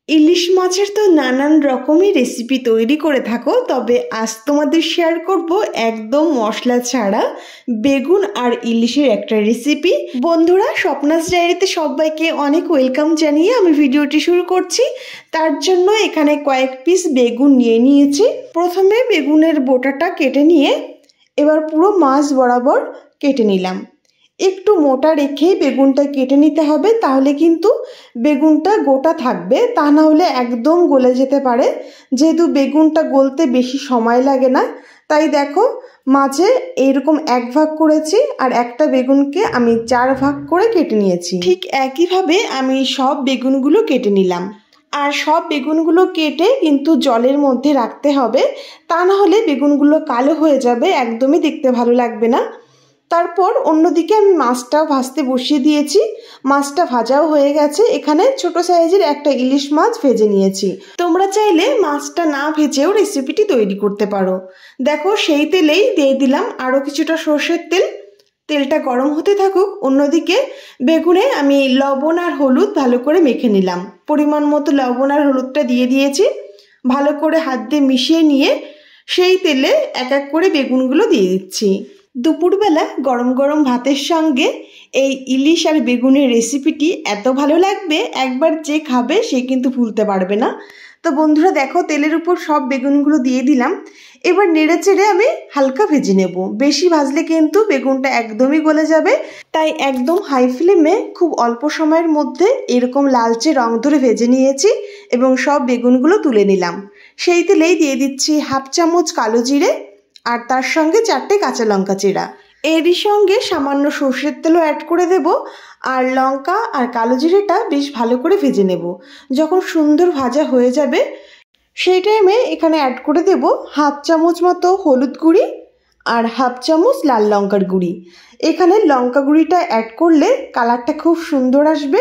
ইলিশ মাছের তো নানান রকমের রেসিপি তৈরি করে থাকো, তবে আজ তোমাদের শেয়ার করব একদম মশলা ছাড়া বেগুন আর ইলিশের একটা রেসিপি। বন্ধুরা, স্বপ্নাস ডায়েরিতে সবাইকে অনেক ওয়েলকাম জানিয়ে আমি ভিডিওটি শুরু করছি। তার জন্য এখানে কয়েক পিস বেগুন নিয়ে নিয়েছি। প্রথমে বেগুনের বোটাটা কেটে নিয়ে এবার পুরো মাছ বরাবর কেটে নিলাম। একটু মোটা রেখে বেগুনটা কেটে নিতে হবে, তাহলে কিন্তু বেগুনটা গোটা থাকবে, তা না হলে একদম গলে যেতে পারে। যেহেতু বেগুনটা গলতে বেশি সময় লাগে না, তাই দেখো মাঝে এইরকম এক ভাগ করেছি আর একটা বেগুনকে আমি 4 ভাগ করে কেটে নিয়েছি। ঠিক একইভাবে আমি সব বেগুনগুলো কেটে নিলাম। আর সব বেগুনগুলো কেটে কিন্তু জলের মধ্যে রাখতে হবে, তা না হলে বেগুনগুলো কালো হয়ে যাবে, একদমই দেখতে ভালো লাগবে না। তারপর অন্যদিকে আমি মাছটাও ভাজতে বসিয়ে দিয়েছি। মাছটা ভাজাও হয়ে গেছে। এখানে ছোট সাইজের একটা ইলিশ মাছ ভেজে নিয়েছি। তোমরা চাইলে মাছটা না ভেজেও রেসিপিটি তৈরি করতে পারো। দেখো সেই তেলেই দিয়ে দিলাম আরও কিছুটা সর্ষের তেল। তেলটা গরম হতে থাকুক। অন্যদিকে বেগুনে আমি লবণ আর হলুদ ভালো করে মেখে নিলাম। পরিমাণ মতো লবণ আর হলুদটা দিয়ে দিয়েছি। ভালো করে হাত দিয়ে মিশিয়ে নিয়ে সেই তেলে এক এক করে বেগুনগুলো দিয়ে দিচ্ছি। দুপুরবেলা গরম গরম ভাতের সঙ্গে এই ইলিশ আর বেগুনের রেসিপিটি এত ভালো লাগবে, একবার যে খাবে সে কিন্তু ভুলতে পারবে না। তো বন্ধুরা দেখো, তেলের উপর সব বেগুনগুলো দিয়ে দিলাম। এবার নেড়ে চেড়ে আমি হালকা ভেজে নেব। বেশি ভাজলে কিন্তু বেগুনটা একদমই গলে যাবে, তাই একদম হাই ফ্লেমে খুব অল্প সময়ের মধ্যে এরকম লালচে রং ধরে ভেজে নিয়েছি এবং সব বেগুনগুলো তুলে নিলাম। সেই তেলেই দিয়ে দিচ্ছি 1/2 চামচ কালো জিরে আর তার সঙ্গে 4টে কাঁচা লঙ্কা চিরা। এরই সঙ্গে সামান্য সর্ষের তেলও অ্যাড করে দেব। আর লঙ্কা আর কালো জিরেটা বেশ ভালো করে ভেজে নেব। যখন সুন্দর ভাজা হয়ে যাবে সেই টাইমে এখানে অ্যাড করে দেব 1/2 চামচ মতো হলুদ গুঁড়ি আর 1/2 চামচ লাল লঙ্কার গুঁড়ি। এখানে লঙ্কা গুঁড়িটা অ্যাড করলে কালারটা খুব সুন্দর আসবে।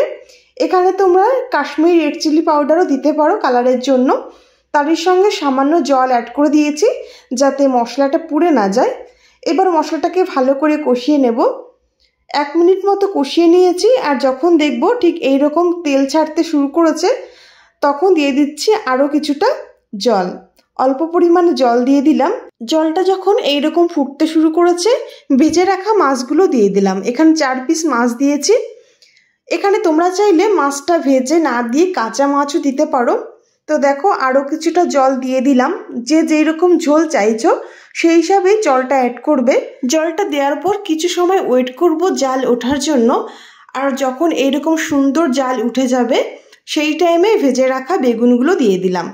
এখানে তোমরা কাশ্মীরি রেড চিলি পাউডারও দিতে পারো কালারের জন্য। তারই সঙ্গে সামান্য জল অ্যাড করে দিয়েছি যাতে মশলাটা পুড়ে না যায়। এবার মশলাটাকে ভালো করে কষিয়ে নেব। 1 মিনিট মতো কষিয়ে নিয়েছি। আর যখন দেখব ঠিক এইরকম তেল ছাড়তে শুরু করেছে, তখন দিয়ে দিচ্ছি আরও কিছুটা জল। অল্প পরিমাণে জল দিয়ে দিলাম। জলটা যখন এইরকম ফুটতে শুরু করেছে, ভেজে রাখা মাছগুলো দিয়ে দিলাম। এখানে 4 পিস মাছ দিয়েছি। এখানে তোমরা চাইলে মাছটা ভেজে না দিয়ে কাঁচা মাছও দিতে পারো। তো দেখো আরও কিছুটা জল দিয়ে দিলাম। যে যেই রকম ঝোল চাইছো সেই হিসাবে জলটা অ্যাড করবে। জলটা দেওয়ার পর কিছু সময় ওয়েট করব জাল ওঠার জন্য। আর যখন এইরকম সুন্দর জাল উঠে যাবে সেই টাইমে ভেজে রাখা বেগুনগুলো দিয়ে দিলাম।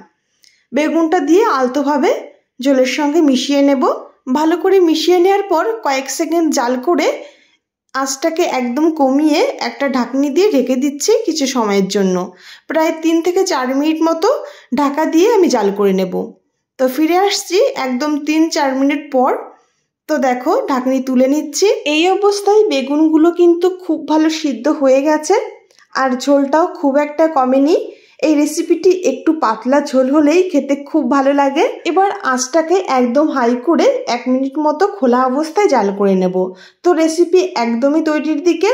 বেগুনটা দিয়ে আলতোভাবে ঝোলের সঙ্গে মিশিয়ে নেব। ভালো করে মিশিয়ে নেওয়ার পর কয়েক সেকেন্ড জাল করে আঁচটাকে একদম কমিয়ে একটা ঢাকনি দিয়ে ঢেকে দিচ্ছি কিছু সময়ের জন্য। প্রায় 3 থেকে 4 মিনিট মতো ঢাকা দিয়ে আমি জাল করে নেব। তো ফিরে আসছি একদম 3-4 মিনিট পর। তো দেখো ঢাকনি তুলে নিচ্ছি। এই অবস্থায় বেগুনগুলো কিন্তু খুব ভালো সিদ্ধ হয়ে গেছে আর ঝোলটাও খুব একটা কমেনি। এই রেসিপিটি একটু পাতলা ঝোল হলেই খেতে খুব ভালো লাগে। এবার আঁচটাকে একদম হাই করে 1 মিনিট মতো খোলা অবস্থায় জাল করে নেব। তো রেসিপি একদমই তৈরির দিকে।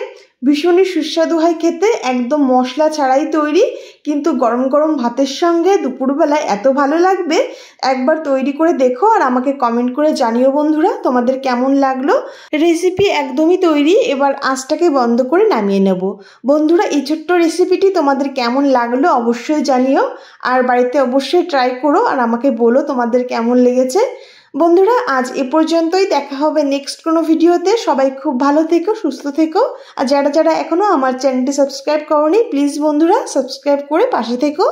ভীষণই সুস্বাদু হয় খেতে, একদম মশলা ছাড়াই তৈরি, কিন্তু গরম গরম ভাতের সঙ্গে দুপুরবেলায় এত ভালো লাগবে। একবার তৈরি করে দেখো আর আমাকে কমেন্ট করে জানিও বন্ধুরা তোমাদের কেমন লাগলো। রেসিপি একদমই তৈরি। এবার আঁচটাকে বন্ধ করে নামিয়ে নেব। বন্ধুরা, এই ছোট্ট রেসিপিটি তোমাদের কেমন লাগলো অবশ্যই জানিও। আর বাড়িতে অবশ্যই ট্রাই করো আর আমাকে বলো তোমাদের কেমন লেগেছে। বন্ধুরা, আজ এ পর্যন্তই। দেখা হবে নেক্সট কোনো ভিডিওতে। সবাই খুব ভালো থেকো, সুস্থ থেকো। আর যারা যারা এখনো আমার চ্যানেলটি সাবস্ক্রাইব করোনি, প্লিজ বন্ধুরা সাবস্ক্রাইব করে পাশে থেকো।